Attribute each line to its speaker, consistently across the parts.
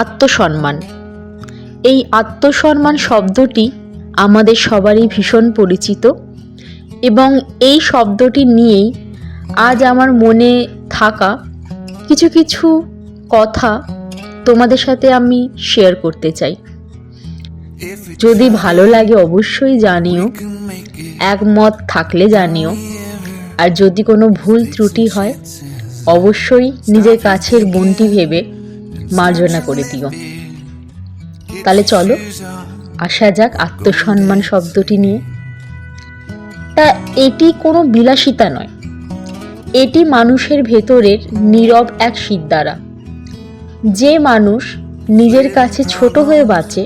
Speaker 1: আত্মসম্মান। এই আত্মসম্মান শব্দটি আমাদের সবারই ভীষণ পরিচিত এবং এই শব্দটি নিয়েই আজ আমার মনে থাকা কিছু কিছু কথা তোমাদের সাথে আমি শেয়ার করতে চাই। যদি ভালো লাগে অবশ্যই জানিও, একমত থাকলে জানিও, আর যদি কোনো ভুল ত্রুটি হয় অবশ্যই নিজের কাছের বোনটি ভেবে মার্জনা করে দিও। তাহলে চলো আসা যাক আত্মসম্মান শব্দটি নিয়ে। তা এটি কোনো বিলাসিতা নয়, এটি মানুষের ভেতরের নীরব এক সিদ্ধারা। যে মানুষ নিজের কাছে ছোট হয়ে বাঁচে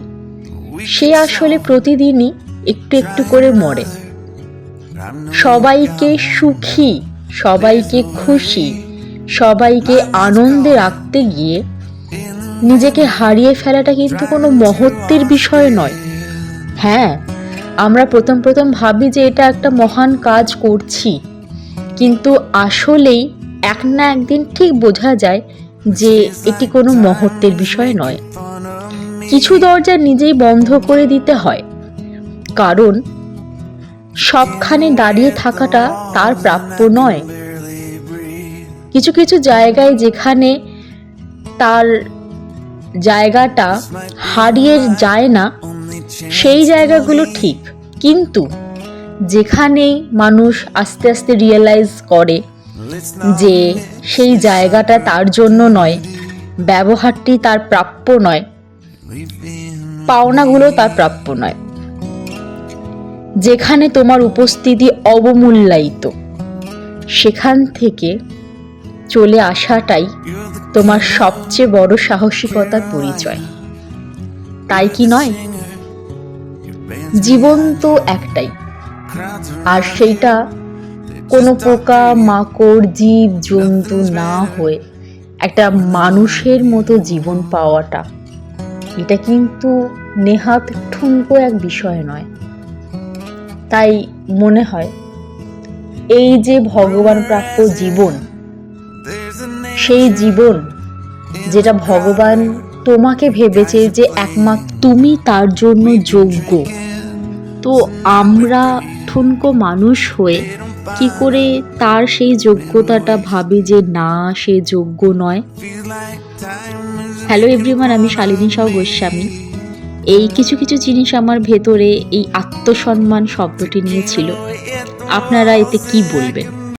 Speaker 1: সে আসলে প্রতিদিনই একটু একটু করে মরে। সবাইকে সুখী, সবাইকে খুশি, সবাইকে আনন্দে রাখতে গিয়ে নিজেকে হারিয়ে ফেলাটা কিন্তু কোনো মহত্বের বিষয় নয়। হ্যাঁ, আমরা প্রথম ভাবি যে এটা একটা মহান কাজ করছি, কিন্তু আসলেই এক না একদিন ঠিক বোঝা যায় যে এটি কোনো মহত্বের বিষয় নয়। কিছু দরজা নিজেই বন্ধ করে দিতে হয়, কারণ সবখানে দাঁড়িয়ে থাকাটা তার প্রাপ্য নয়। কিছু কিছু জায়গায় যেখানে তার জায়গাটা হারিয়ে যায় না সেই জায়গাগুলো ঠিক, কিন্তু যেখানেই মানুষ আস্তে আস্তে রিয়েলাইজ করে যে সেই জায়গাটা তার জন্য নয়, ব্যবহারটি তার প্রাপ্য নয়, পাওনাগুলো তার প্রাপ্য নয়, যেখানে তোমার উপস্থিতি অবমূল্যায়িত, সেখান থেকে চলে আসাটাই তোমার সবচেয়ে বড় সাহসিকতার পরিচয়, তাই কি নয়? জীবন তো একটাই, আর সেইটা কোনো পোকা মাকড় জীব জন্তু না হয়ে একটা মানুষের মতো জীবন পাওয়াটা, এটা কিন্তু নেহাত ঠুনকো এক বিষয় নয়। তাই মনে হয় এই যে ভগবান প্রাপ্য জীবন, সেই জীবন যেটা ভগবান তোমাকে ভেবেছে যে একমাত্র তুমি তার জন্য যোগ্য, তো আমরা ঠুনকো মানুষ হয়ে কি করে তার সেই যোগ্যতাটা ভাবি যে না, সে যোগ্য নয়। হ্যালো এভরিওয়ান, আমি শালিনী সাউ গোস্বামী। এই কিছু কিছু জিনিস আমার ভেতরে এই আত্মসম্মান শব্দটি নিয়ে ছিল, আপনারা এতে কি বলবেন?